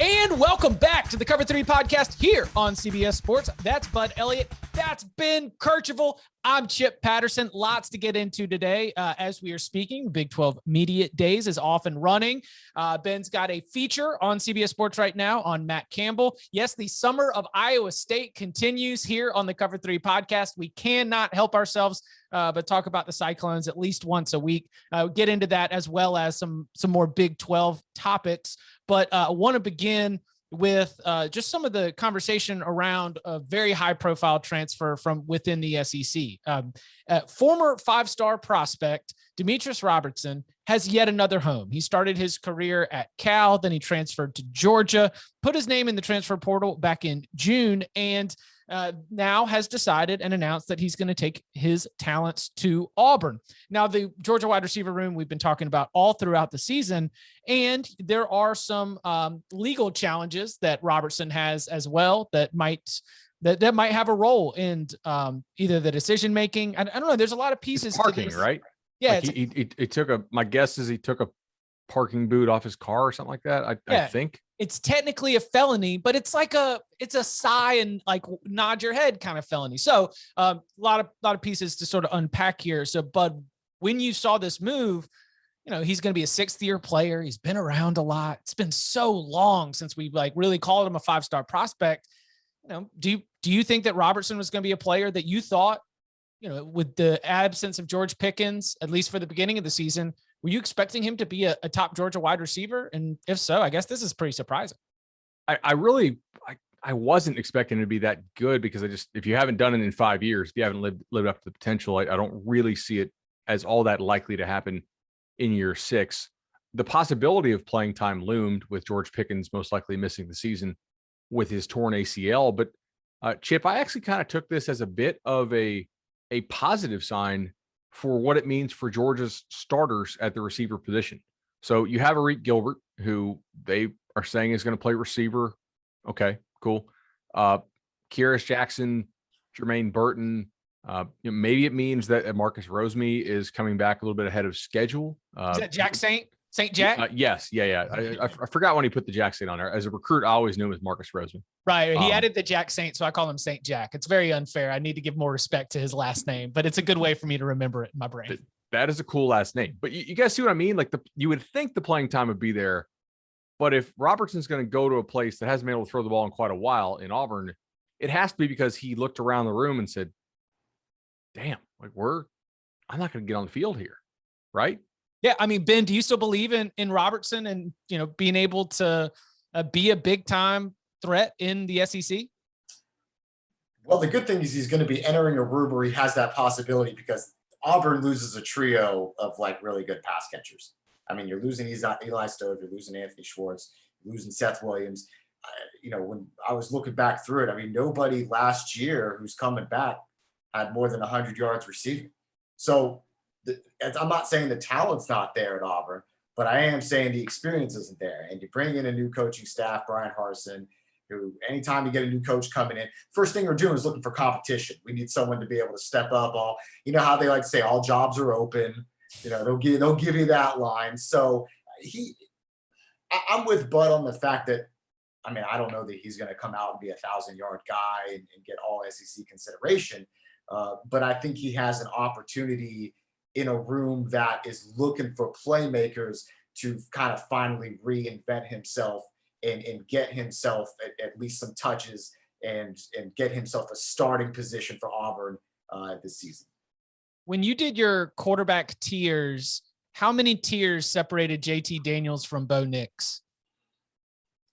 And welcome back to the Cover 3 podcast here on CBS Sports. That's Bud Elliott. That's Ben Kercheval. I'm Chip Patterson. Lots to get into today as we are speaking. Big 12 Media Days is off and running. Ben's got a feature on CBS Sports right now on Matt Campbell. Yes, the summer of Iowa State continues here on the Cover 3 podcast. We cannot help ourselves but talk about the Cyclones at least once a week. Get into that as well as some more Big 12 topics. But I want to begin with just some of the conversation around a very high-profile transfer from within the SEC. Former five-star prospect Demetrius Robertson has yet another home. He started his career at Cal, then he transferred to Georgia, put his name in the transfer portal back in June, and now has decided and announced that he's going to take his talents to Auburn. Now, the Georgia wide receiver room we've been talking about all throughout the season, and there are some legal challenges that Robertson has as well that might have a role in either the decision making. I don't know. There's a lot of pieces. It's parking, to this. right? Yeah, like he took a. My guess is he took a parking boot off his car or something like that. I think it's technically a felony, but it's a sigh and like nod your head kind of felony. So a lot of pieces to sort of unpack here. So, Bud, when you saw this move, he's going to be a 6th-year player. He's been around a lot. It's been so long since we really called him a 5-star prospect. Do you think that Robertson was going to be a player that you thought, with the absence of George Pickens, at least for the beginning of the season, were you expecting him to be a top Georgia wide receiver? And if so, I guess this is pretty surprising. I wasn't expecting it to be that good because if you haven't done it in 5 years, if you haven't lived up to the potential, I don't really see it as all that likely to happen in year 6. The possibility of playing time loomed with George Pickens most likely missing the season with his torn ACL. But Chip, I actually kind of took this as a bit of a positive sign for what it means for Georgia's starters at the receiver position. So you have Arik Gilbert, who they are saying is going to play receiver. Okay, cool. Kyrus Jackson, Jermaine Burton. Maybe it means that Marcus Roseme is coming back a little bit ahead of schedule. Is that Jack St. Jack? Yes. Yeah. I forgot when he put the Jack Saint on there. As a recruit, I always knew him as Marcus Roseme. Right. He added the Jack Saint, so I call him St. Jack. It's very unfair. I need to give more respect to his last name, but it's a good way for me to remember it in my brain. That is a cool last name. But you guys see what I mean? Like you would think the playing time would be there, but if Robertson's going to go to a place that hasn't been able to throw the ball in quite a while in Auburn, it has to be because he looked around the room and said, damn, I'm not going to get on the field here. Right. Yeah. I mean, Ben, do you still believe in Robertson and, being able to be a big time threat in the SEC? Well, the good thing is he's going to be entering a room where he has that possibility because Auburn loses a trio of really good pass catchers. I mean, you're losing Eli Stove, you're losing Anthony Schwartz, you're losing Seth Williams. When I was looking back through it, I mean, nobody last year who's coming back had more than 100 yards receiving. So I'm not saying the talent's not there at Auburn, but I am saying the experience isn't there. And you bring in a new coaching staff, Brian Harsin, who anytime you get a new coach coming in, first thing we're doing is looking for competition. We need someone to be able to step up. How they like to say, all jobs are open. They'll give you that line. So I'm with Bud on the fact that, I don't know that he's going to come out and be a 1,000-yard guy and get all SEC consideration. But I think he has an opportunity in a room that is looking for playmakers to kind of finally reinvent himself and get himself at least some touches and get himself a starting position for Auburn this season. When you did your quarterback tiers, how many tiers separated JT Daniels from Bo Nix?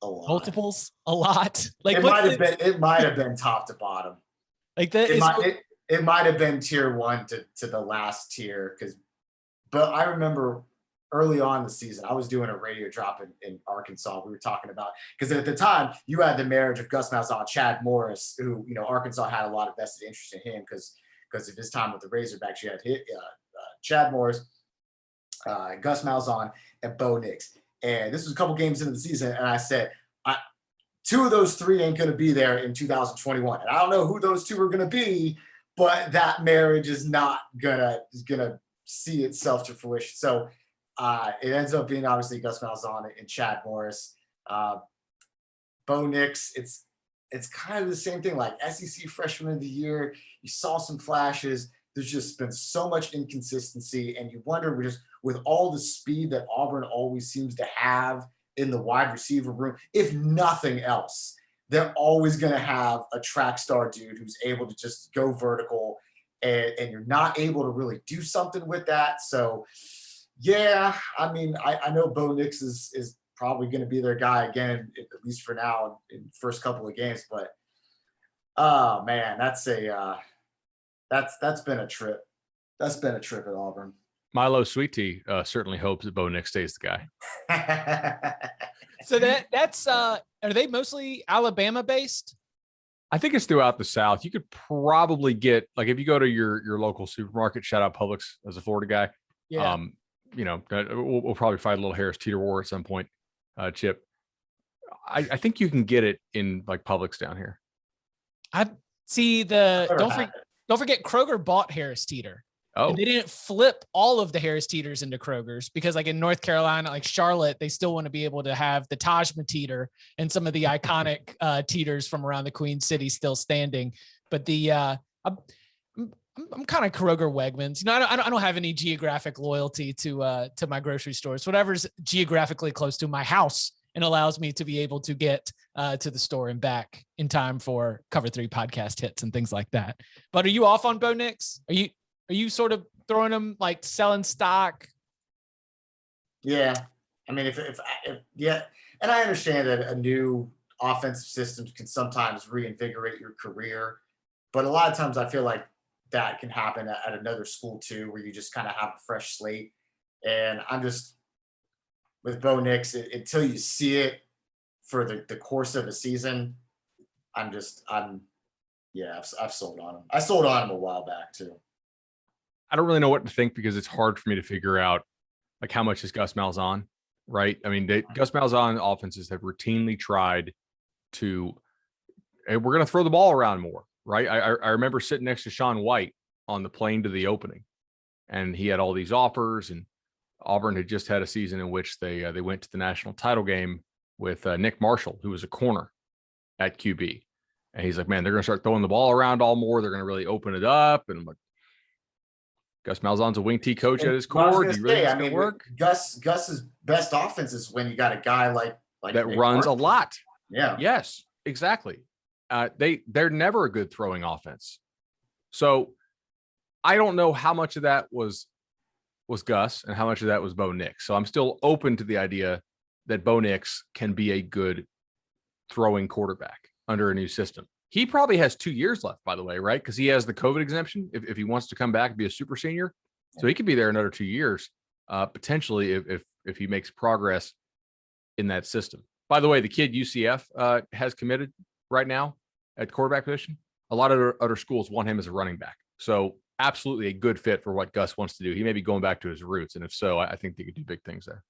A lot. Multiples? A lot. Like it might have been top to bottom. Like that. It might have been tier 1 to the last tier but I remember early on in the season, I was doing a radio drop in Arkansas. We were talking about, because at the time you had the marriage of Gus Malzahn, Chad Morris, who, Arkansas had a lot of vested interest in him because of his time with the Razorbacks. You had Chad Morris, Gus Malzahn, and Bo Nix. And this was a couple games into the season, and I said, 2 of those 3 ain't going to be there in 2021. And I don't know who those 2 are going to be, but that marriage is not gonna see itself to fruition. So it ends up being obviously Gus Malzahn and Chad Morris. Bo Nix, it's kind of the same thing. Like SEC Freshman of the Year, you saw some flashes. There's just been so much inconsistency, and you wonder with all the speed that Auburn always seems to have in the wide receiver room, if nothing else, they're always going to have a track star dude who's able to just go vertical, and you're not able to really do something with that. So, yeah, I mean, I know Bo Nix is probably going to be their guy again, at least for now in the first couple of games. But, oh, man, that's been a trip. That's been a trip at Auburn. Milo Sweet Tea certainly hopes that Bo Nix stays the guy. So that's are they mostly Alabama based? I think it's throughout the South. You could probably get, like, if you go to your local supermarket, shout out Publix as a Florida guy. Yeah. We'll probably find a little Harris Teeter War at some point, Chip. I think you can get it in like Publix down here. I see don't forget Kroger bought Harris Teeter. Oh, and they didn't flip all of the Harris Teeters into Kroger's because, like in North Carolina, like Charlotte, they still want to be able to have the Tajma Teeter and some of the iconic Teeters from around the Queen City still standing. But I'm kind of Kroger Wegmans. I don't have any geographic loyalty to my grocery stores. Whatever's geographically close to my house and allows me to be able to get to the store and back in time for Cover 3 podcast hits and things like that. But are you off on Bo Nix? Are you sort of throwing them like selling stock? Yeah. I mean, if yeah. And I understand that a new offensive system can sometimes reinvigorate your career, but a lot of times I feel like that can happen at another school too, where you just kind of have a fresh slate. And I'm just with Bo Nix, until you see it for the course of a season, I've sold on him. I sold on him a while back too. I don't really know what to think because it's hard for me to figure out like how much is Gus Malzahn, right? I mean, Gus Malzahn offenses have routinely tried to, hey, we're going to throw the ball around more, right? I remember sitting next to Sean White on the plane to the opening, and he had all these offers, and Auburn had just had a season in which they went to the national title game with Nick Marshall, who was a corner at QB. And he's like, man, they're going to start throwing the ball around all more. They're going to really open it up. And I'm like, Gus Malzahn's a wing T coach at his core. Do you really think it's work? Gus's best offense is when you got a guy like that runs a lot. Yeah. Yes, exactly. They're never a good throwing offense. So I don't know how much of that was Gus and how much of that was Bo Nix. So I'm still open to the idea that Bo Nix can be a good throwing quarterback under a new system. He probably has 2 years left, by the way, right? Because he has the COVID exemption if he wants to come back and be a super senior. So he could be there another 2 years, potentially if he makes progress in that system. By the way, the kid UCF has committed right now at quarterback position. A lot of other schools want him as a running back. So absolutely a good fit for what Gus wants to do. He may be going back to his roots. And if so, I think they could do big things there.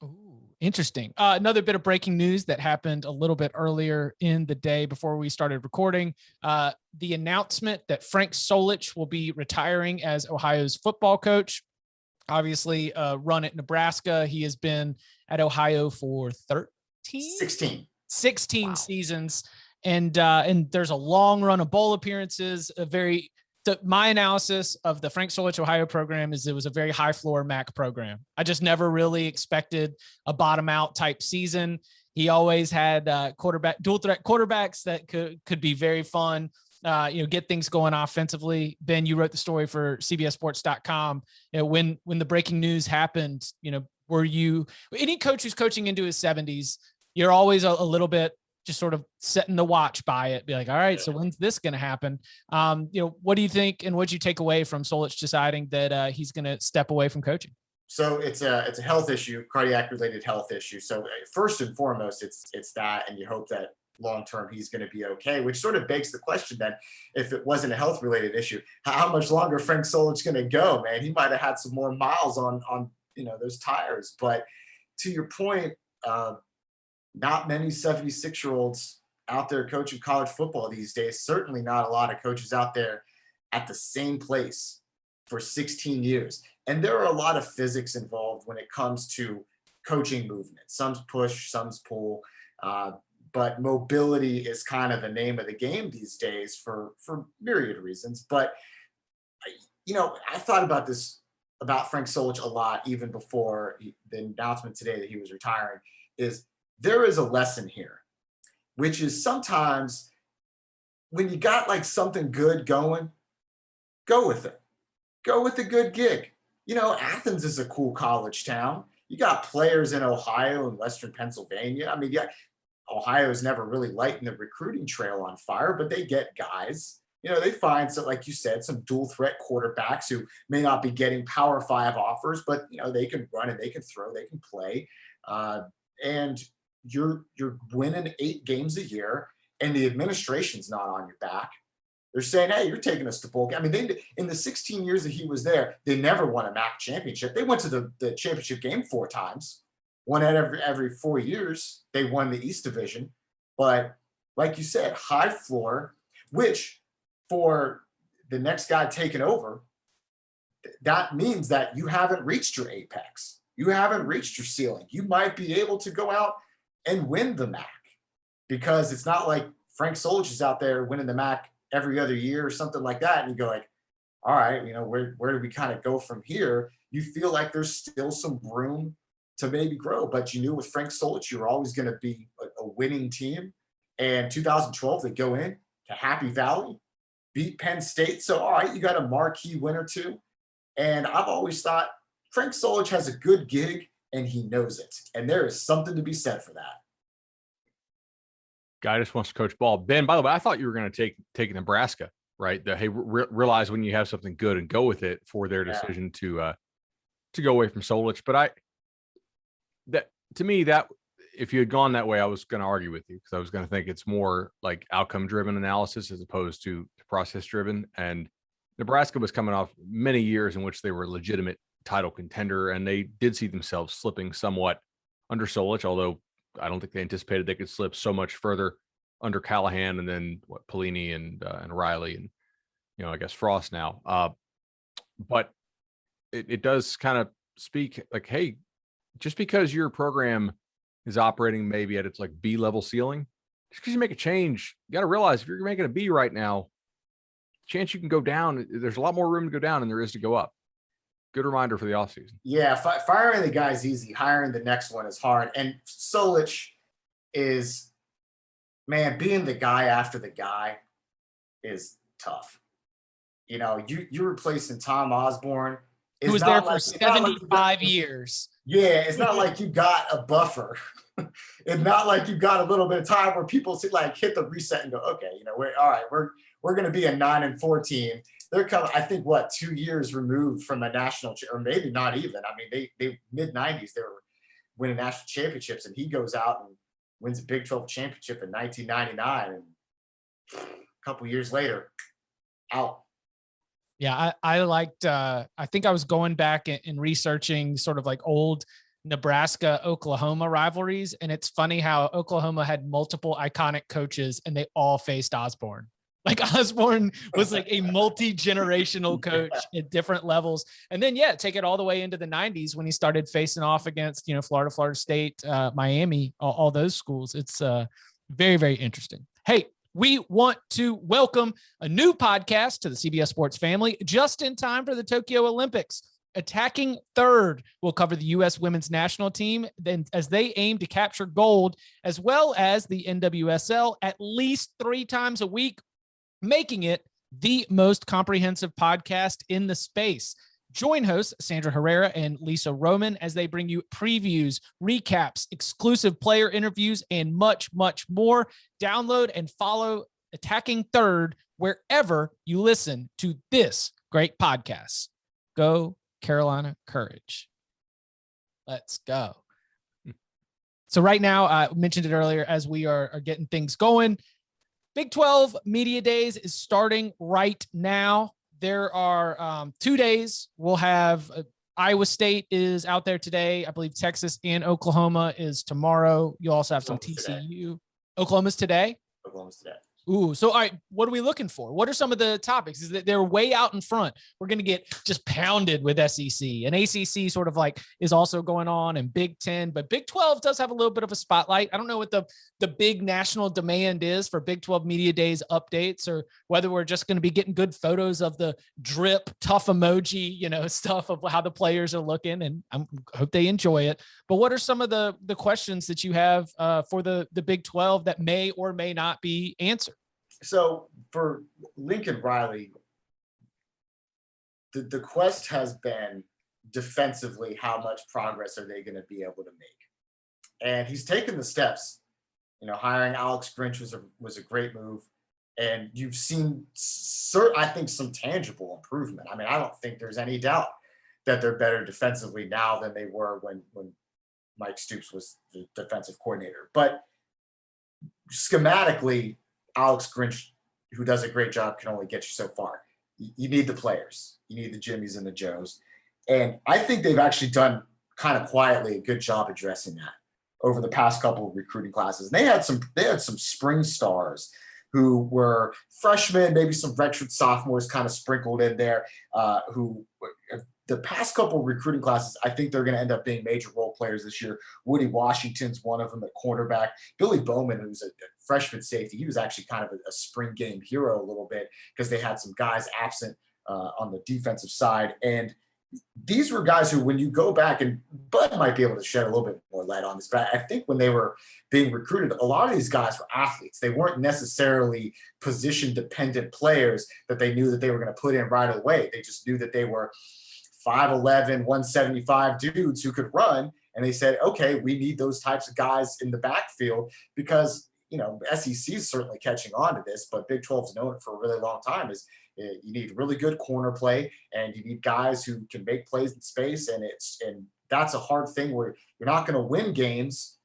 Ooh, interesting. Another bit of breaking news that happened a little bit earlier in the day before we started recording. The announcement that Frank Solich will be retiring as Ohio's football coach. Obviously, run at Nebraska. He has been at Ohio for 16 wow. seasons. And there's a long run of bowl appearances, my analysis of the Frank Solich Ohio program is it was a very high floor MAC program. I just never really expected a bottom out type season. He always had dual threat quarterbacks that could be very fun, get things going offensively. Ben, you wrote the story for CBSSports.com. When the breaking news happened, were you any coach who's coaching into his 70s? You're always a little bit just sort of setting the watch by it, be like, all right, so when's this going to happen? What do you think? And what'd you take away from Solich deciding that he's going to step away from coaching? So it's a health issue, cardiac related health issue. So first and foremost, it's that, and you hope that long-term he's going to be okay, which sort of begs the question then, if it wasn't a health related issue, how much longer Frank Solich going to go, man? He might've had some more miles on those tires. But to your point, not many 76-year-olds out there coaching college football these days. Certainly not a lot of coaches out there at the same place for 16 years. And there are a lot of physics involved when it comes to coaching movement. Some's push, some's pull. but mobility is kind of the name of the game these days for myriad reasons. But, I thought about this, about Frank Solich a lot, even before the announcement today that he was retiring, is there is a lesson here, which is sometimes when you got like something good going, go with it. Go with a good gig. Athens is a cool college town. You got players in Ohio and Western Pennsylvania. I mean, yeah, Ohio's never really lighting the recruiting trail on fire, but they get guys. They find some, like you said, some dual threat quarterbacks who may not be getting Power 5 offers, but they can run and they can throw, they can play, and you're winning 8 games a year, and the administration's not on your back. They're saying, hey, you're taking us to bowl game. I mean, in the 16 years that he was there, they never won a MAC championship. They went to the championship game 4 times. One at every 4 years. They won the East Division. But like you said, high floor, which for the next guy taking over, that means that you haven't reached your apex. You haven't reached your ceiling. You might be able to go out and win the MAC, because it's not like Frank Solich is out there winning the MAC every other year or something like that. And you go like, all right, where do we kind of go from here? You feel like there's still some room to maybe grow, but you knew with Frank Solich, you were always going to be a winning team. And 2012, they go in to Happy Valley, beat Penn State. So, all right, you got a marquee win or two. And I've always thought Frank Solich has a good gig and he knows it. And there is something to be said for that. Guy just wants to coach ball. Ben, by the way, I thought you were going to take Nebraska, right? Realize when you have something good and go with it, for their decision to go away from Solich. But to me, if you had gone that way, I was going to argue with you, because I was going to think it's more like outcome driven analysis as opposed to process driven. And Nebraska was coming off many years in which they were a legitimate title contender, and they did see themselves slipping somewhat under Solich, although I don't think they anticipated they could slip so much further under Callahan, and then Pelini and Riley, and I guess Frost now. But it does kind of speak like, hey, just because your program is operating maybe at its like B level ceiling, just because you make a change, you got to realize if you're making a B right now, chance you can go down. There's a lot more room to go down than there is to go up. Good reminder for the offseason. Yeah, firing the guy's easy. Hiring the next one is hard. And Solich is, man, being the guy after the guy is tough. You're replacing Tom Osborne. Who was there for 75 years. Yeah, it's not like you got a buffer. It's not like you got a little bit of time where people hit the reset and go, okay, we're going to be a 9-4 team. They're coming, I think, 2 years removed from a national, or maybe not even. I mean, they mid-90s, they were winning national championships, and he goes out and wins a Big 12 championship in 1999, and a couple years later, out. Yeah, I liked, I think I was going back and researching sort of like old Nebraska-Oklahoma rivalries, and it's funny how Oklahoma had multiple iconic coaches, and they all faced Osborne. Like Osborne was like a multi-generational coach at different levels. And then, take it all the way into the 90s when he started facing off against, Florida State, Miami, all those schools. It's very, very interesting. Hey, we want to welcome a new podcast to the CBS Sports family just in time for the Tokyo Olympics. Attacking Third will cover the U.S. women's national team then as they aim to capture gold, as well as the NWSL at least 3 times a week, making it the most comprehensive podcast in the space. Join hosts Sandra Herrera and Lisa Roman as they bring you previews, recaps, exclusive player interviews, and much, much more. Download and follow Attacking Third wherever you listen to this great podcast. Go Carolina Courage. Let's go. So right now, I mentioned it earlier, as we are getting things going, Big 12 Media Days is starting right now. There are 2 days. We'll have Iowa State is out there today. I believe Texas and Oklahoma is tomorrow. You'll also have some TCU. Oklahoma's today. Oklahoma's today. Ooh, so all right, what are we looking for? What are some of the topics? Is that they're way out in front? We're going to get just pounded with SEC, and ACC sort of like is also going on, and Big 10, but Big 12 does have a little bit of a spotlight. I don't know what the big national demand is for Big 12 Media Days updates, or whether we're just going to be getting good photos of the drip tough emoji, stuff of how the players are looking, and I hope they enjoy it. But what are some of the questions that you have for the Big 12 that may or may not be answered? So for Lincoln Riley, the quest has been defensively, how much progress are they going to be able to make? And he's taken the steps. Hiring Alex Grinch was a great move. And you've seen, I think, some tangible improvement. I mean, I don't think there's any doubt that they're better defensively now than they were when Mike Stoops was the defensive coordinator. But schematically, Alex Grinch, who does a great job, can only get you so far. You need the players. You need the Jimmies and the Joes. And I think they've actually done kind of quietly a good job addressing that over the past couple of recruiting classes. And they had some spring stars who were freshmen, maybe some redshirt sophomores kind of sprinkled in there, who the past couple of recruiting classes, I think they're going to end up being major role players this year. Woody Washington's one of them at cornerback. Billy Bowman, who's a freshman safety, he was actually kind of a spring game hero a little bit because they had some guys absent on the defensive side. And these were guys who, when you go back, and Bud might be able to shed a little bit more light on this, but I think when they were being recruited, a lot of these guys were athletes. They weren't necessarily position-dependent players that they knew that they were going to put in right away. They just knew that they were 5'11", 175 dudes who could run. And they said, okay, we need those types of guys in the backfield because, SEC is certainly catching on to this, but Big 12's known it for a really long time is you need really good corner play and you need guys who can make plays in space. And that's a hard thing where you're not going to win games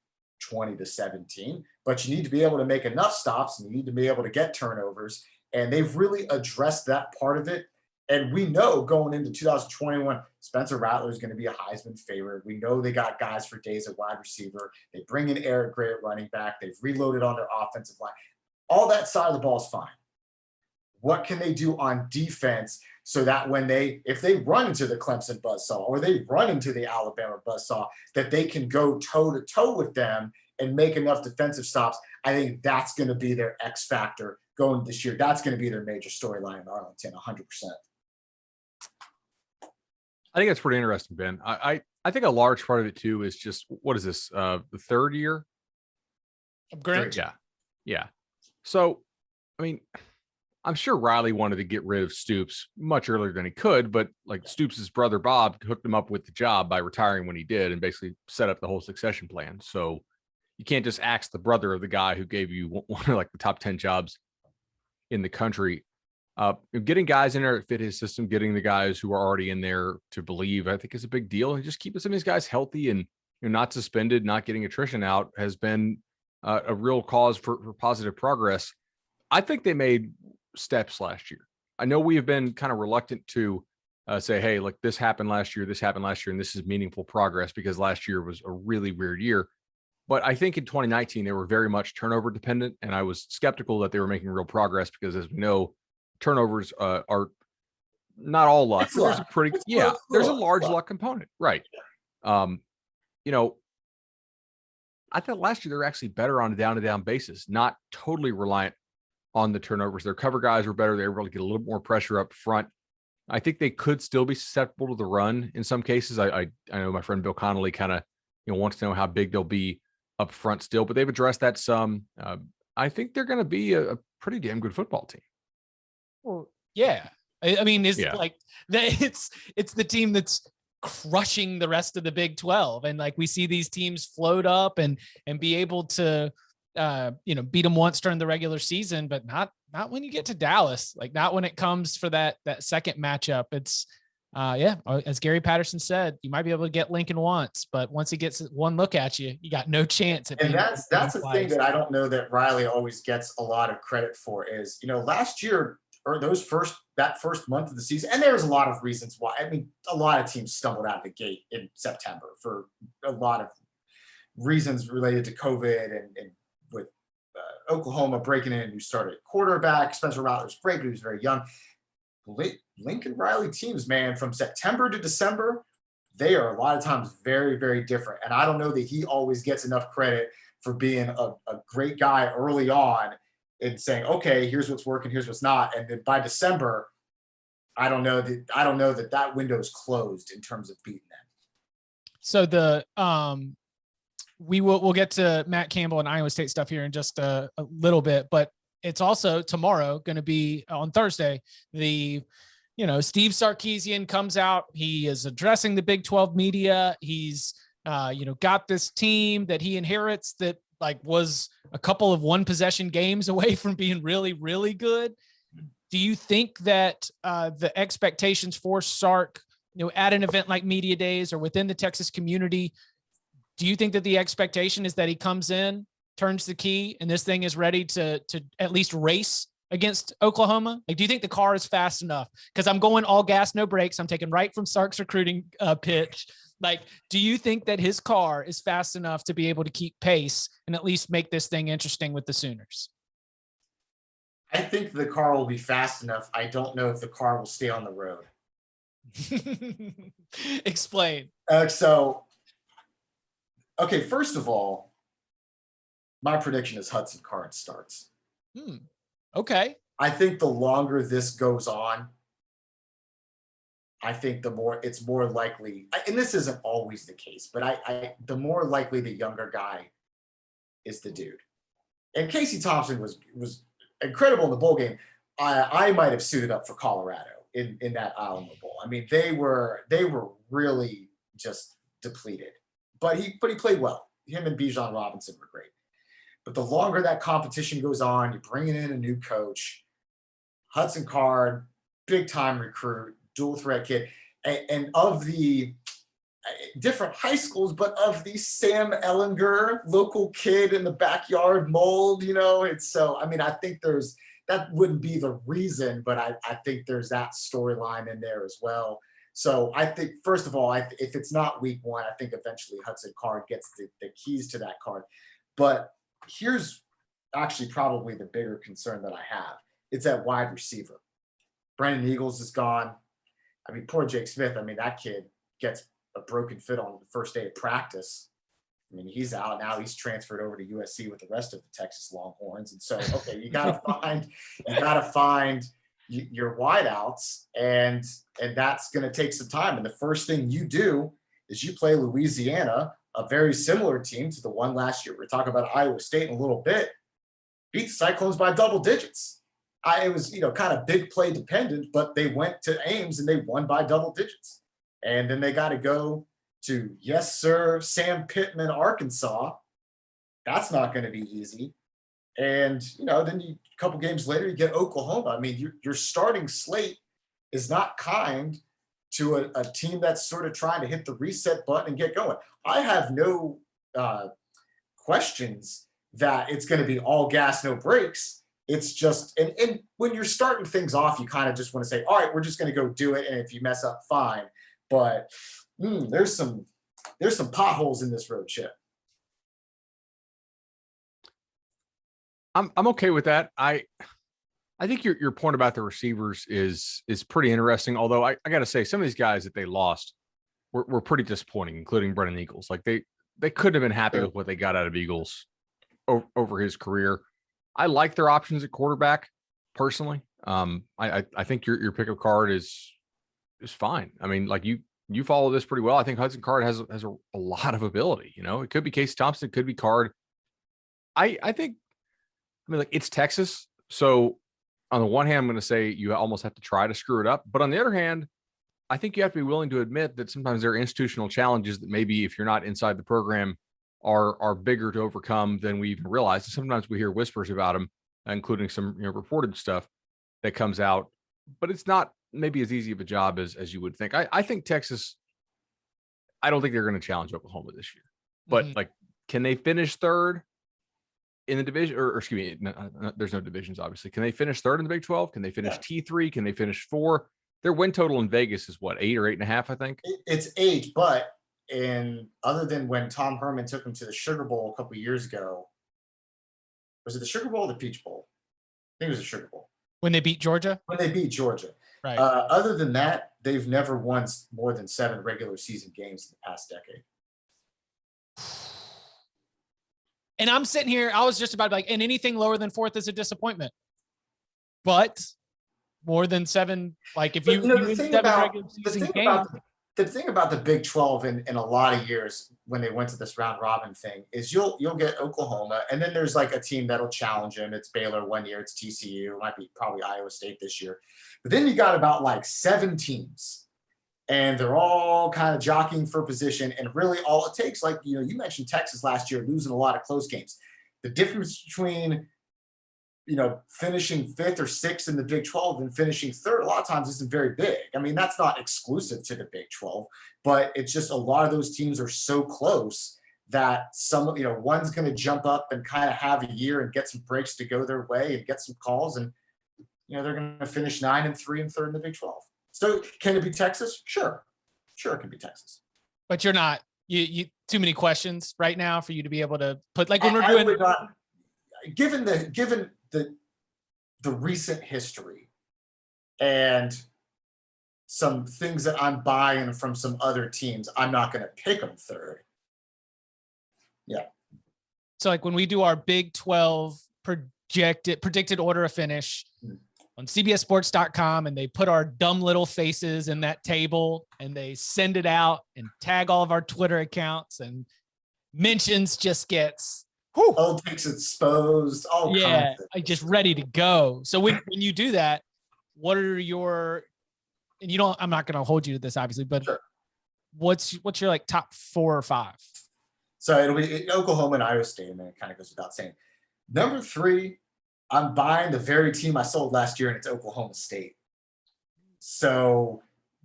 20-17, but you need to be able to make enough stops and you need to be able to get turnovers. And they've really addressed that part of it. And we know going into 2021, Spencer Rattler is going to be a Heisman favorite. We know they got guys for days at wide receiver. They bring in Eric Gray at running back. They've reloaded on their offensive line. All that side of the ball is fine. What can they do on defense so that if they run into the Clemson buzzsaw or they run into the Alabama buzzsaw, that they can go toe-to-toe with them and make enough defensive stops? I think that's going to be their X factor going this year. That's going to be their major storyline in Arlington, 100%. I think that's pretty interesting, Ben. I think a large part of it too is just, what is this? The third year? Great. Yeah. So, I mean, I'm sure Riley wanted to get rid of Stoops much earlier than he could, but like Stoops' brother Bob hooked him up with the job by retiring when he did and basically set up the whole succession plan. So you can't just axe the brother of the guy who gave you one of like the top 10 jobs in the country. Getting guys in there that fit his system, getting the guys who are already in there to believe, I think is a big deal. And just keeping some of these guys healthy and not suspended, not getting attrition out has been a real cause for positive progress. I think they made steps last year. I know we have been kind of reluctant to say, hey, look, this happened last year, and this is meaningful progress because last year was a really weird year. But I think in 2019, they were very much turnover dependent. And I was skeptical that they were making real progress because, as we know, turnovers are not all luck. But there's a pretty, there's a large luck component. Right. I thought last year they were actually better on a down-to-down basis, not totally reliant on the turnovers. Their cover guys were better. They were able to get a little more pressure up front. I think they could still be susceptible to the run in some cases. I know my friend Bill Connolly kind of wants to know how big they'll be up front still, but they've addressed that some. I think they're going to be a pretty damn good football team. Well, yeah. I mean, it's the team that's crushing the rest of the Big 12. And like we see these teams float up and be able to beat them once during the regular season, but not when you get to Dallas, like not when it comes for that second matchup. It's as Gary Patterson said, you might be able to get Lincoln once, but once he gets one look at you, you got no chance. And that's the thing that I don't know that Riley always gets a lot of credit for is, last year or that first month of the season, and there's a lot of reasons why. I mean, a lot of teams stumbled out of the gate in September for a lot of reasons related to COVID and with Oklahoma bringing in a new starter at quarterback. Spencer Rattler's great, but he was very young. Lincoln Riley teams, man, from September to December, they are a lot of times very, very different. And I don't know that he always gets enough credit for being a great guy early on and saying, okay, here's what's working, here's what's not. And then by December, I don't know that window is closed in terms of beating them. So we'll get to Matt Campbell and Iowa State stuff here in just a little bit, but it's also tomorrow going to be on Thursday. Steve Sarkisian comes out. He is addressing the Big 12 media. He's, got this team that he inherits that was a couple of one possession games away from being really, really good. Do you think that the expectations for Sark, at an event like Media Days or within the Texas community, do you think that the expectation is that he comes in, turns the key, and this thing is ready to at least race against Oklahoma? Do you think the car is fast enough? Because I'm going all gas, no brakes. I'm taking right from Sark's recruiting pitch. Do you think that his car is fast enough to be able to keep pace and at least make this thing interesting with the Sooners? I think the car will be fast enough. I don't know if the car will stay on the road. Explain. Okay, first of all, my prediction is Hudson Card starts. Okay. I think the longer this goes on, I think it's more likely, and this isn't always the case, but the more likely the younger guy is the dude. And Casey Thompson was incredible in the bowl game. I might have suited up for Colorado in that Alamo Bowl. I mean, they were really just depleted, but he played well. Him and Bijan Robinson were great. But the longer that competition goes on, you're bringing in a new coach, Hudson Card, big time recruit, dual threat kid, and of the different high schools, but of the Sam Ellinger local kid in the backyard mold, it's so, I think that wouldn't be the reason, but I think there's that storyline in there as well. So I think, first of all, if it's not week one, I think eventually Hudson Card gets the keys to that card. But here's actually probably the bigger concern that I have. It's at wide receiver. Brandon Eagles is gone. Poor Jake Smith. That kid gets a broken foot on the first day of practice. He's out now. He's transferred over to USC with the rest of the Texas Longhorns. And so, okay, you gotta find your wideouts, and that's going to take some time. And the first thing you do is you play Louisiana, a very similar team to the one last year. We're talking about Iowa State in a little bit. Beat the Cyclones by double digits. It was, kind of big play dependent, but they went to Ames and they won by double digits. And then they got to go to, yes, sir, Sam Pittman, Arkansas. That's not going to be easy. And, then a couple games later, you get Oklahoma. Your starting slate is not kind to a team that's sort of trying to hit the reset button and get going. I have no questions that it's going to be all gas, no brakes. It's just, and when you're starting things off, you kind of just want to say, all right, we're just going to go do it. And if you mess up, fine. But there's some potholes in this road, Chip. I'm okay with that. I think your point about the receivers is pretty interesting. Although I got to say, some of these guys that they lost were pretty disappointing, including Brennan Eagles. They couldn't have been happy with what they got out of Eagles over his career. I like their options at quarterback personally. I think your pickup card is fine. You follow this pretty well. I think Hudson Card has a lot of ability. It could be Casey Thompson, it could be Card. I think. It's Texas. So on the one hand, I'm going to say you almost have to try to screw it up. But on the other hand, I think you have to be willing to admit that sometimes there are institutional challenges that maybe if you're not inside the program are bigger to overcome than we even realize. And sometimes we hear whispers about them, including some reported stuff that comes out. But it's not maybe as easy of a job as you would think. I think Texas, I don't think they're going to challenge Oklahoma this year. But can they finish third in the division, or excuse me, there's no divisions, obviously. Can they finish third in the Big 12? Can they finish T3? Can they finish 4? Their win total in Vegas is what, 8 or 8.5, I think? It's 8, but other than when Tom Herman took them to the Sugar Bowl a couple of years ago, Was it the Sugar Bowl or the Peach Bowl? I think it was the Sugar Bowl. When they beat Georgia? When they beat Georgia. Right. Other than that, they've never won more than 7 regular season games in the past decade. And I'm sitting here, I was just about like, and anything lower than 4th is a disappointment. But more than 7, like if you win 7 regular season games. The thing about the Big 12 in a lot of years when they went to this round robin thing is you'll get Oklahoma, and then there's like a team that'll challenge them. It's Baylor one year, it's TCU, it might be probably Iowa State this year. But then you got about like 7 teams, and they're all kind of jockeying for position. And really all it takes, like, you mentioned Texas last year losing a lot of close games. The difference between finishing 5th or 6th in the Big 12 and finishing 3rd a lot of times isn't very big. I mean, that's not exclusive to the Big 12, but it's just a lot of those teams are so close that one's going to jump up and kind of have a year and get some breaks to go their way and get some calls. And, they're going to finish 9-3 and 3rd in the Big 12. So can it be Texas? Sure. Sure, it can be Texas. But you're not, you too many questions right now for you to be able to put, like when we're doing. Given the recent history and some things that I'm buying from some other teams, I'm not going to pick them 3rd. Yeah. So like when we do our Big 12 predicted order of finish on CBSSports.com, and they put our dumb little faces in that table and they send it out and tag all of our Twitter accounts, and mentions just gets old takes exposed. I just ready to go. So when you do that, what are your, and I'm not going to hold you to this obviously, but sure. What's your like top 4 or 5? So it'll be Oklahoma and Iowa State, and then it kind of goes without saying. Number 3, I'm buying the very team I sold last year, and it's Oklahoma State. So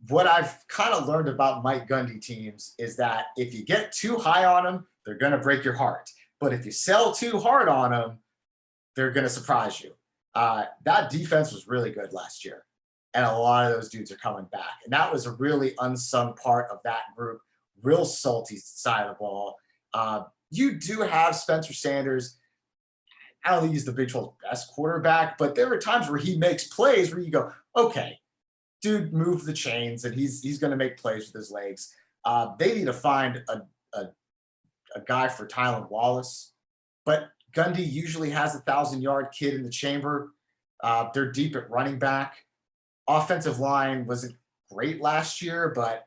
what I've kind of learned about Mike Gundy teams is that if you get too high on them, they're going to break your heart. But if you sell too hard on them, they're going to surprise you. That defense was really good last year, and a lot of those dudes are coming back. And that was a really unsung part of that group, real salty side of the ball. You do have Spencer Sanders. I don't think he's the Big 12's best quarterback, but there are times where he makes plays where you go, okay, dude, move the chains, and he's going to make plays with his legs. They need to find a guy for Tylan Wallace, but Gundy usually has 1,000-yard kid in the chamber. They're deep at running back. Offensive line wasn't great last year, but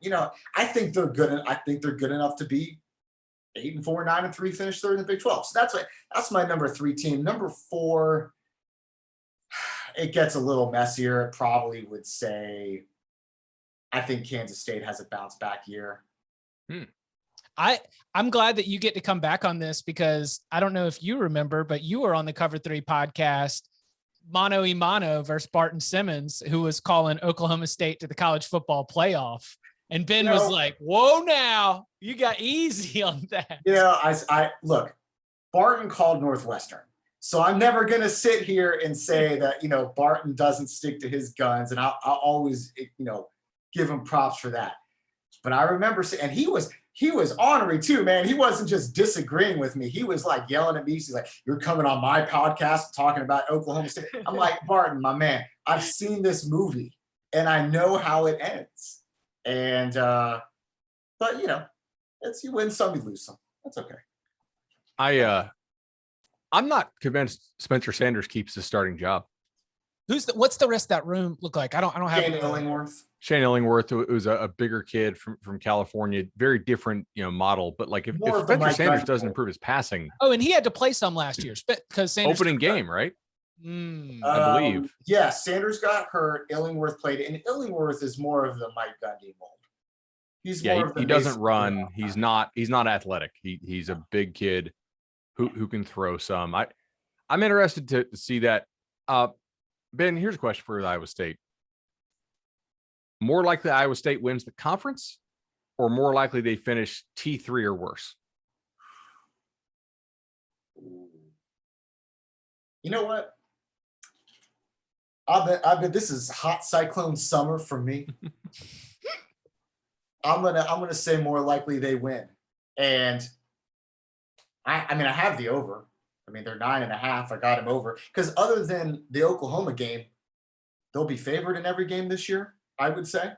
I think they're good. I think they're good enough to be 8-4, 9-3, finish 3rd in the Big 12. So that's my number 3 team. Number 4, it gets a little messier. It probably would say, I think Kansas State has a bounce back year. I'm glad that you get to come back on this, because I don't know if you remember, but you were on the Cover 3 podcast, mano a mano versus Barton Simmons, who was calling Oklahoma State to the college football playoff. And Ben was like, whoa, now you got easy on that. I look, Barton called Northwestern. So I'm never going to sit here and say that, Barton doesn't stick to his guns. And I'll always, give him props for that. But I remember, and he was ornery too, man. He wasn't just disagreeing with me. He was like yelling at me. He's like, you're coming on my podcast talking about Oklahoma State. I'm like, Barton, my man, I've seen this movie and I know how it ends. And, but it's, you win some, you lose some. That's okay. I'm not convinced Spencer Sanders keeps the starting job. What's the rest of that room look like? I don't have Shane Illingworth, who was a bigger kid from California, very different, model. But like if Spencer Sanders doesn't improve his passing. Oh, and he had to play some last year because Sanders opening game, right? I believe. Yeah, Sanders got hurt. Illingworth played, and Illingworth is more of the Mike Gundy mold. He doesn't run. He's not athletic. He's a big kid who can throw some. I'm interested to see that. Ben, here's a question for Iowa State. More likely Iowa State wins the conference, or more likely they finish T3 or worse? You know what? I bet this is hot cyclone summer for me. I'm gonna say more likely they win, and I mean I have the over. I mean, they're 9.5. I got them over because other than the Oklahoma game, they'll be favored in every game this year, I would say.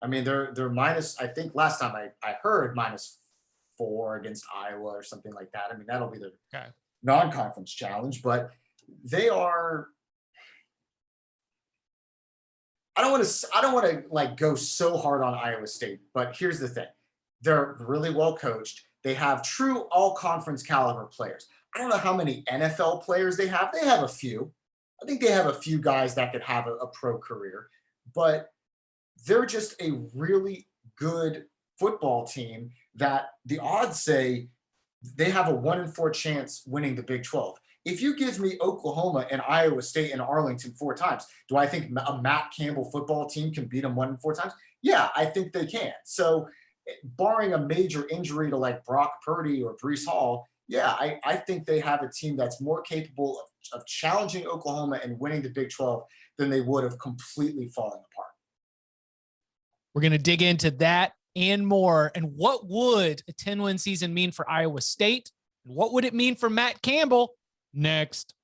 I mean, they're minus, I think last time I heard -4 against Iowa or something like that. I mean, that'll be the non-conference challenge, but they are, I don't want to like go so hard on Iowa State, but here's the thing. They're really well coached. They have true all conference caliber players. I don't know how many NFL players they have. They have a few. I think they have a few guys that could have a pro career, but they're just a really good football team that the odds say they have a 1 in 4 chance winning the Big 12. If you give me Oklahoma and Iowa State and Arlington 4 times, do I think a Matt Campbell football team can beat them 1 in 4 times? Yeah, I think they can. So barring a major injury to like Brock Purdy or Breece Hall, yeah, I think they have a team that's more capable of challenging Oklahoma and winning the Big 12 than they would have completely fallen apart. We're going to dig into that and more. And what would a 10-win season mean for Iowa State? And what would it mean for Matt Campbell? Next.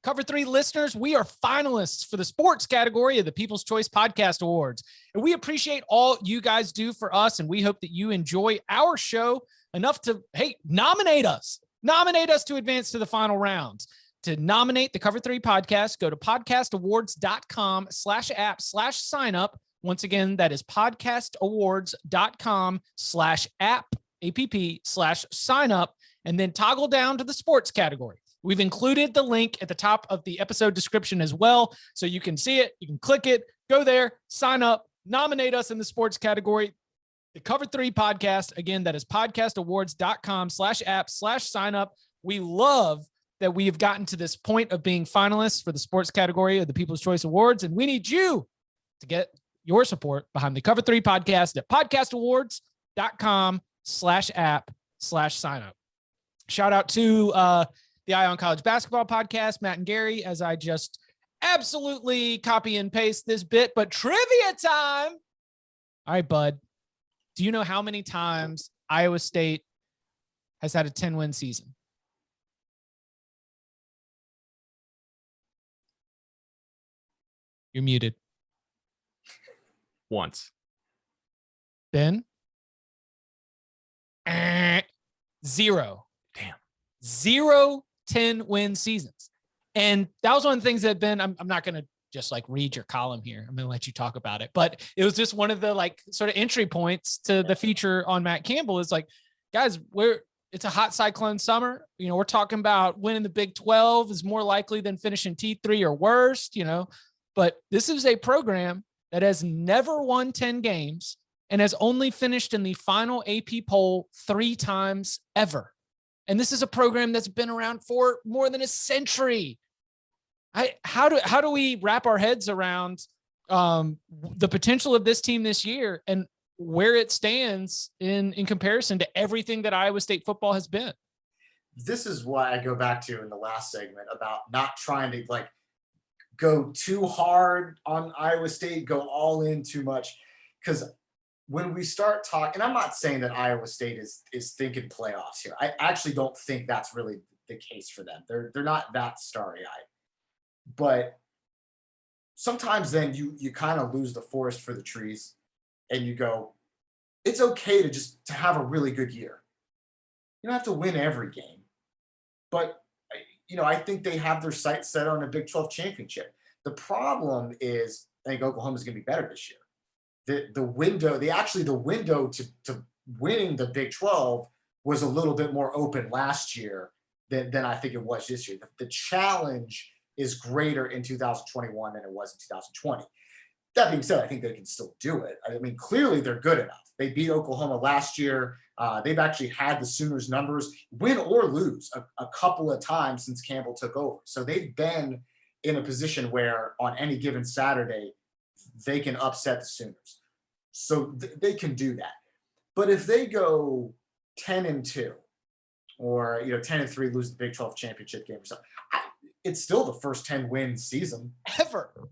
Cover 3 listeners, we are finalists for the sports category of the People's Choice Podcast Awards. And we appreciate all you guys do for us. And we hope that you enjoy our show enough to, hey, nominate us. Nominate us to advance to the final rounds. To nominate the Cover 3 podcast, go to podcastawards.com/app/sign up. Once again, that is podcastawards.com/app/sign up, and then toggle down to the sports category. We've included the link at the top of the episode description as well, so you can see it. You can click it, go there, sign up, nominate us in the sports category. The Cover 3 podcast, again, that is podcastawards.com/app/sign up. We love that we have gotten to this point of being finalists for the sports category of the People's Choice Awards. And we need you to get your support behind the Cover 3 podcast at podcastawards.com/app/sign up. Shout out to the Eye on College Basketball podcast, Matt and Gary, as I just absolutely copy and paste this bit, but trivia time. All right, bud. Do you know how many times Iowa State has had a 10-win season? You're muted. Once. Ben? 0. Damn. 0 10-win seasons. And that was one of the things that Ben, I'm not going to just like read your column here. I'm going to let you talk about it. But it was just one of the like sort of entry points to the feature on Matt Campbell is like, guys, it's a hot cyclone summer. You know, we're talking about winning the Big 12 is more likely than finishing T3 or worst, you know. But this is a program that has never won 10 games and has only finished in the final AP poll 3 times ever. And this is a program that's been around for more than a century. How do we wrap our heads around the potential of this team this year and where it stands in comparison to everything that Iowa State football has been? This is why I go back to in the last segment about not trying to like go too hard on Iowa State, go all in too much. Because when we start talking, and I'm not saying that Iowa State is thinking playoffs here. I actually don't think that's really the case for them. They're not that starry-eyed. But sometimes then you kind of lose the forest for the trees and you go, it's okay to have a really good year. You don't have to win every game. But you know, I think they have their sights set on a Big 12 championship. The problem is, I think Oklahoma's going to be better this year. The window to winning the Big 12 was a little bit more open last year than I think it was this year. The challenge is greater in 2021 than it was in 2020. That being said, I think they can still do it. I mean, clearly they're good enough. They beat Oklahoma last year. They've actually had the Sooners' numbers, win or lose, a couple of times since Campbell took over. So they've been in a position where on any given Saturday, they can upset the Sooners. So they can do that. But if they go 10-2 or 10-3, lose the Big 12 championship game or something, it's still the first 10-win season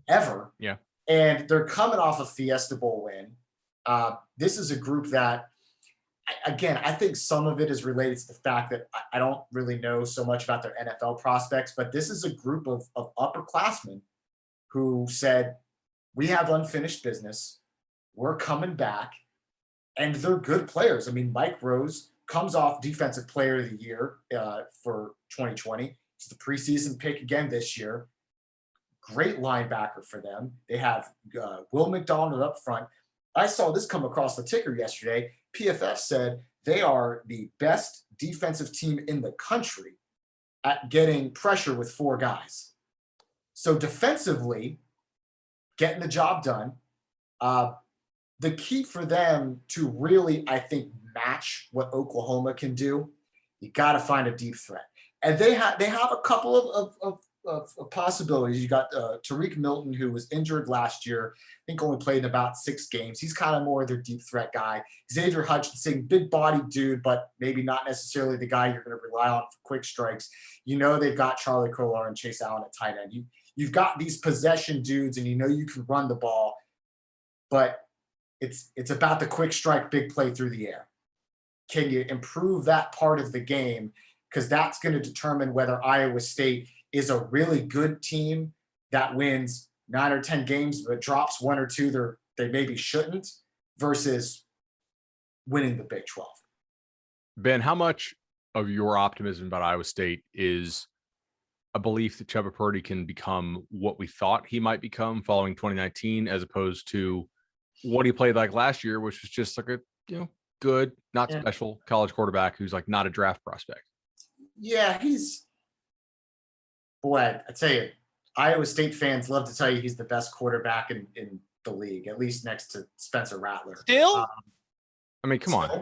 ever. Yeah. And they're coming off a Fiesta Bowl win. This is a group that again, I think some of it is related to the fact that I don't really know so much about their NFL prospects, but this is a group of upperclassmen who said, we have unfinished business. We're coming back. And they're good players. I mean, Mike Rose comes off Defensive Player of the Year for 2020. He's the preseason pick again this year. Great linebacker for them. They have Will McDonald up front. I saw this come across the ticker yesterday. PFF said they are the best defensive team in the country at getting pressure with 4 guys. So defensively, getting the job done. The key for them to really, I think, match what Oklahoma can do, you got to find a deep threat. And they have a couple of possibilities. You got Tariq Milton, who was injured last year. I think only played in about 6 games. He's kind of more their deep threat guy. Xavier Hutchinson, big body dude, but maybe not necessarily the guy you're going to rely on for quick strikes. You know they've got Charlie Kolar and Chase Allen at tight end. You've got these possession dudes, and you know you can run the ball, but it's about the quick strike, big play through the air. Can you improve that part of the game? Because that's going to determine whether Iowa State is a really good team that wins 9 or 10 games, but drops 1 or 2 they maybe shouldn't, versus winning the Big 12. Ben, how much of your optimism about Iowa State is a belief that Chubba Purdy can become what we thought he might become following 2019, as opposed to what he played like last year, which was just like a, good, not special college quarterback who's like not a draft prospect? Yeah, I tell you, Iowa State fans love to tell you he's the best quarterback in the league, at least next to Spencer Rattler. Still? I mean, come on.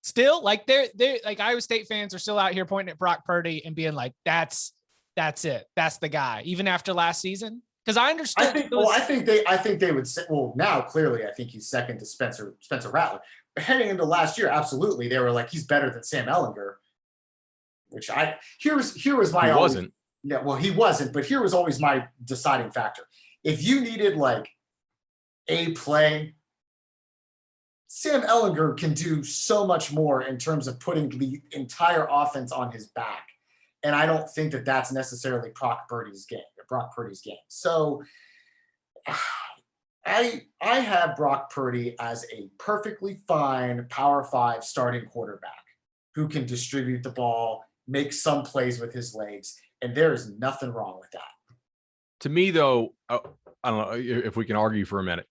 Still, like they're like Iowa State fans are still out here pointing at Brock Purdy and being like, that's it. That's the guy, even after last season. Because I understood. I think they would say, well, now clearly I think he's second to Spencer Rattler. But heading into last year, absolutely, they were like, he's better than Sam Ehlinger. Which here was my. He wasn't. Yeah, well, he wasn't, but here was always my deciding factor. If you needed like a play, Sam Ehlinger can do so much more in terms of putting the entire offense on his back. And I don't think that that's necessarily Brock Purdy's game. So I have Brock Purdy as a perfectly fine Power 5 starting quarterback who can distribute the ball, make some plays with his legs, and there is nothing wrong with that. To me, though, I don't know if we can argue for a minute.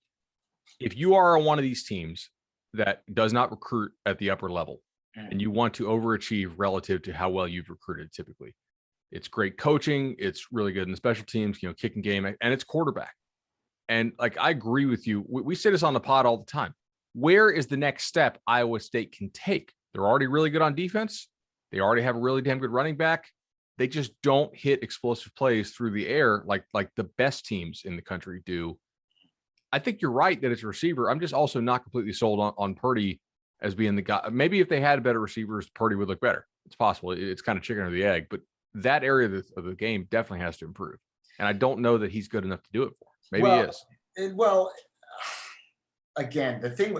If you are one of these teams that does not recruit at the upper level, and you want to overachieve relative to how well you've recruited, typically, it's great coaching. It's really good in the special teams, kicking game, and it's quarterback. And like, I agree with you. We say this on the pod all the time. Where is the next step Iowa State can take? They're already really good on defense. They already have a really damn good running back. They just don't hit explosive plays through the air like the best teams in the country do. I think you're right that it's a receiver. I'm just also not completely sold on Purdy as being the guy. Maybe if they had better receivers, Purdy would look better. It's possible. It's kind of chicken or the egg, but that area of the game definitely has to improve. And I don't know that he's good enough to do it for. Maybe he is. Again, the thing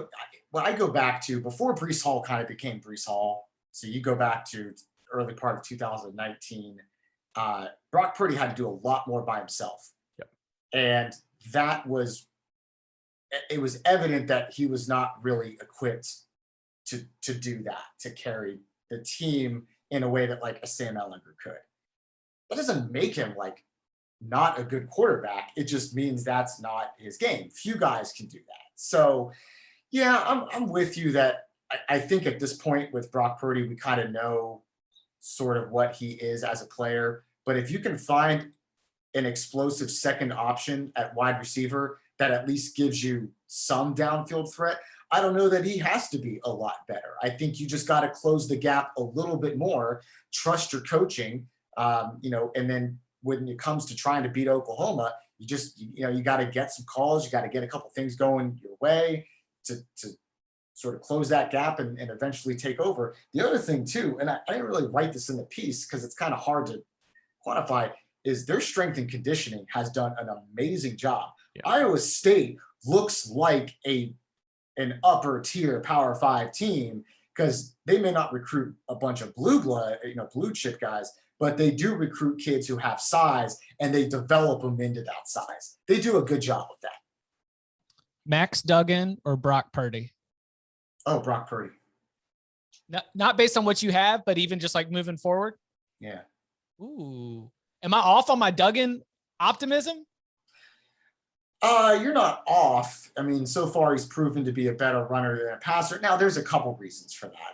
when I go back to before Breece Hall kind of became Breece Hall, so you go back to early part of 2019, Brock Purdy had to do a lot more by himself. Yep. And it was evident that he was not really equipped to do that, to carry the team in a way that like a Sam Ehlinger could. That doesn't make him like not a good quarterback. It just means that's not his game. Few guys can do that. So yeah, I'm with you that I think at this point with Brock Purdy, we kind of know sort of what he is as a player. But if you can find an explosive second option at wide receiver that at least gives you some downfield threat, I don't know that he has to be a lot better. I think you just got to close the gap a little bit more, trust your coaching, and then when it comes to trying to beat Oklahoma, you got to get some calls. You got to get a couple things going your way to sort of close that gap and eventually take over. The other thing too, and I didn't really write this in the piece because it's kind of hard to quantify, is their strength and conditioning has done an amazing job. Yeah. Iowa State looks like an upper tier Power 5 team because they may not recruit a bunch of blue chip guys, but they do recruit kids who have size and they develop them into that size. They do a good job of that. Max Duggan or Brock Purdy? Oh, Brock Purdy. Not based on what you have, but even just like moving forward. Yeah. Ooh, am I off on my Duggan optimism? You're not off. I mean, so far he's proven to be a better runner than a passer. Now, there's a couple reasons for that.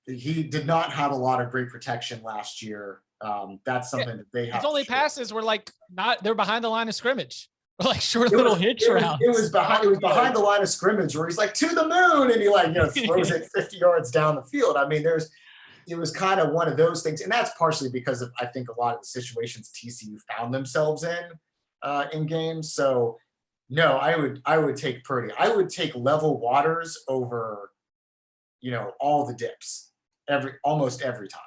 He did not have a lot of great protection last year. That's something that they have. His only passes were like they're behind the line of scrimmage. Like short hitch routes. It was behind the line of scrimmage where he's like to the moon and he throws it 50 yards down the field. I mean, it was kind of one of those things, and that's partially because of I think a lot of the situations TCU found themselves in games. So no, I would take Purdy. I would take Level Waters over, all the dips almost every time.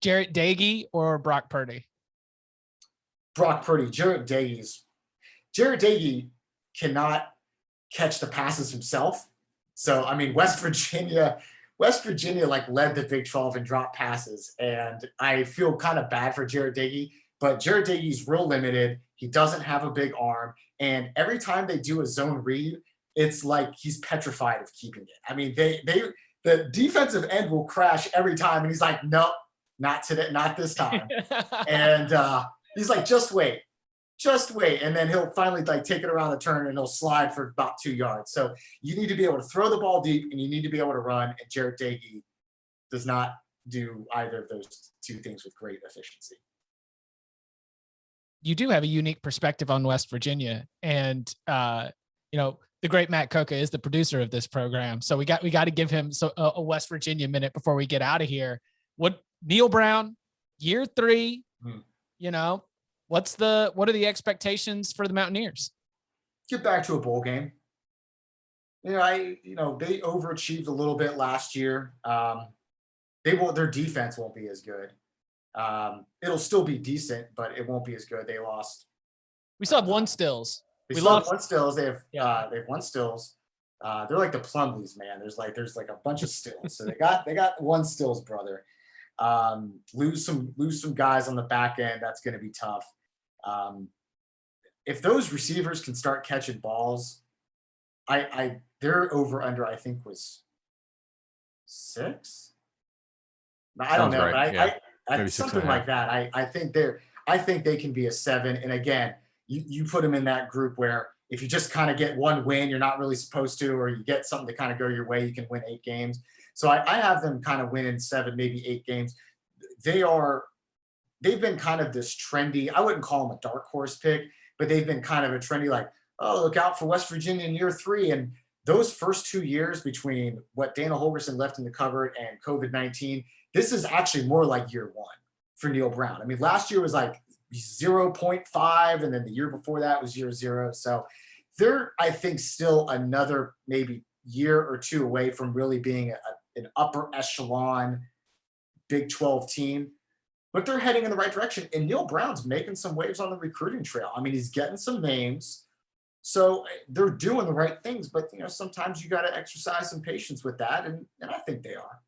Jarrett Dagey or Brock Purdy? Brock Purdy. Jarrett Dagey cannot catch the passes himself. So, I mean, West Virginia like led the Big 12 in drop passes. And I feel kind of bad for Jarrett Dagey, but Jarrett Dagey's real limited. He doesn't have a big arm. And every time they do a zone read, it's like he's petrified of keeping it. I mean, the defensive end will crash every time. And he's like, nope, not today, not this time. And he's like, just wait. And then he'll finally take it around the turn and he'll slide for about 2 yards. So you need to be able to throw the ball deep and you need to be able to run. And Jarrett Dagey does not do either of those two things with great efficiency. You do have a unique perspective on West Virginia, and the great Matt Coca is the producer of this program. So we got to give him a West Virginia minute before we get out of here. What Neil Brown, year 3, what are the expectations for the Mountaineers? Get back to a bowl game. They overachieved a little bit last year. Their defense won't be as good. It'll still be decent, but it won't be as good. They lost. We still have one Stills. We lost one Stills. They have one Stills. They're like the Plumleys, man. There's like a bunch of Stills. So they got one Stills brother. Lose some guys on the back end. That's going to be tough. If those receivers can start catching balls, their over under I think was 6. I don't know, right. But I something like that. I think they can be a 7. And again, you put them in that group where if you just kind of get one win, you're not really supposed to, or you get something to kind of go your way, you can win 8 games. So I have them kind of winning 7, maybe 8 games. They've been kind of this trendy, I wouldn't call them a dark horse pick, but they've been kind of a trendy, like, oh, look out for West Virginia in year 3. And those first 2 years between what Dana Holgorsen left in the cupboard and COVID-19, this is actually more like year 1 for Neil Brown. I mean, last year was like 0.5, and then the year before that was year 0. So they're, I think, still another maybe year or 2 away from really being an upper echelon Big 12 team. But they're heading in the right direction. And Neil Brown's making some waves on the recruiting trail. I mean, he's getting some names. So they're doing the right things. But, sometimes you got to exercise some patience with that. And I think they are.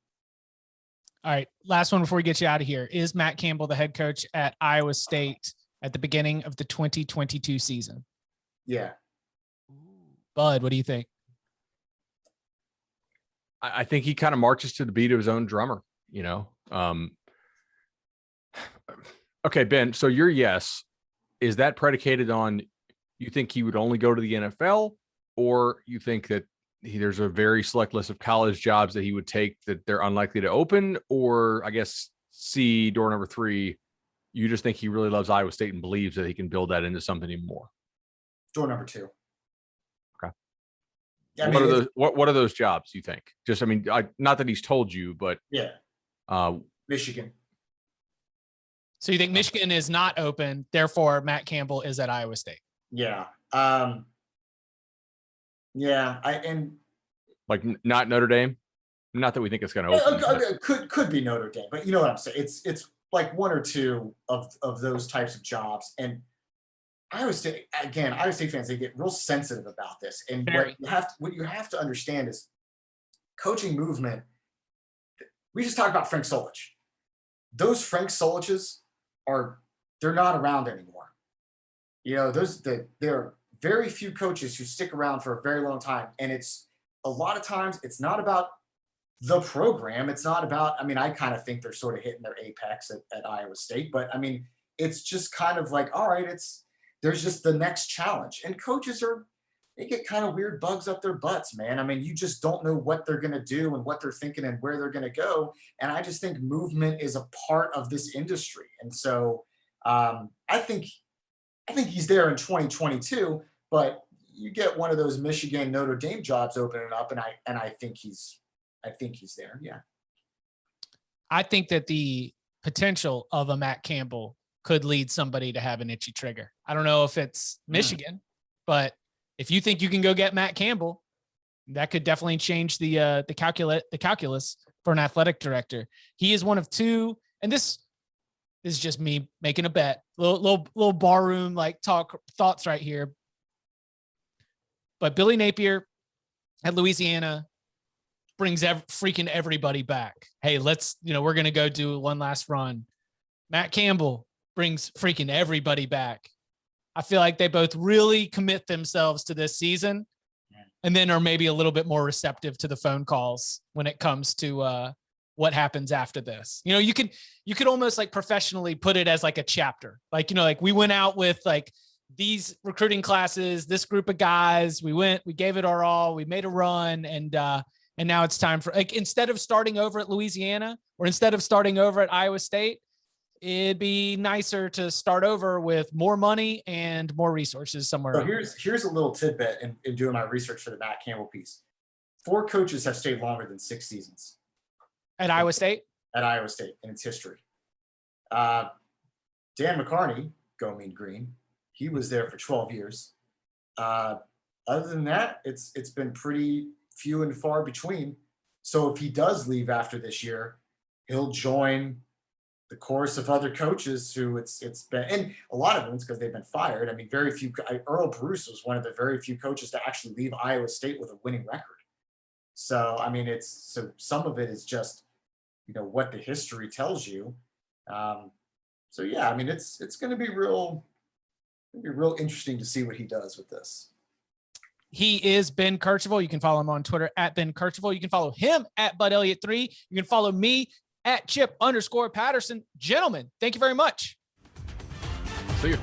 All right. Last one before we get you out of here. Is Matt Campbell the head coach at Iowa State at the beginning of the 2022 season? Yeah. Bud, what do you think? I think he kind of marches to the beat of his own drummer, Okay, Ben, so your yes, is that predicated on you think he would only go to the NFL, or you think that there's a very select list of college jobs that he would take that they're unlikely to open? Or I guess C, door number 3, you just think he really loves Iowa State and believes that he can build that into something even more? Door number 2. Okay. Yeah, what are those jobs you think? Just, not that he's told you, but Michigan. So you think Michigan is not open, therefore Matt Campbell is at Iowa State? Yeah. Like not Notre Dame. Not that we think it's going to open. Could be Notre Dame, but you know what I'm saying. It's like 1 or 2 of those types of jobs. And Iowa State fans, they get real sensitive about this. And what you have to understand is coaching movement. We just talked about Frank Solich. Those Frank Soliches they're not around anymore. You know, there are very few coaches who stick around for a very long time. And it's a lot of times it's not about the program. It's not about, I mean, I kind of think they're sort of hitting their apex at Iowa State, but I mean, it's just kind of like, all right, there's just the next challenge. And coaches they get kind of weird bugs up their butts, man. I mean, you just don't know what they're going to do and what they're thinking and where they're going to go. And I just think movement is a part of this industry. And so I think he's there in 2022, but you get one of those Michigan Notre Dame jobs opening up, and I think he's there. Yeah. I think that the potential of a Matt Campbell could lead somebody to have an itchy trigger. I don't know if it's Michigan, but if you think you can go get Matt Campbell, that could definitely change the calculus for an athletic director. He is one of two, and this is just me making a bet, little barroom like thoughts right here. But Billy Napier at Louisiana brings freaking everybody back. Hey, we're going to go do one last run. Matt Campbell brings freaking everybody back. I feel like they both really commit themselves to this season and then are maybe a little bit more receptive to the phone calls when it comes to what happens after this. You know, you could almost like professionally put it as like a chapter. Like, you know, like we went out with like these recruiting classes, this group of guys, we gave it our all, we made a run, and now it's time for, like, instead of starting over at Louisiana or instead of starting over at Iowa State, it'd be nicer to start over with more money and more resources somewhere. So here's a little tidbit in doing my research for the Matt Campbell piece. 4 coaches have stayed longer than 6 seasons. At Iowa State? At Iowa State in its history. Dan McCarney, go Mean Green, he was there for 12 years. Other than that, it's been pretty few and far between. So if he does leave after this year, he'll join the chorus of other coaches who it's been, and a lot of them it's because they've been fired. I mean, very few. Earl Bruce was one of the very few coaches to actually leave Iowa State with a winning record. So I mean, some of it is just, you know, what the history tells you. So yeah, I mean, it's going to be real interesting to see what he does with this. He is Ben Kercheval. You can follow him on Twitter at Ben Kercheval. You can follow him at Bud Elliott 3. You can follow me at Chip_Patterson. Gentlemen, thank you very much. See you.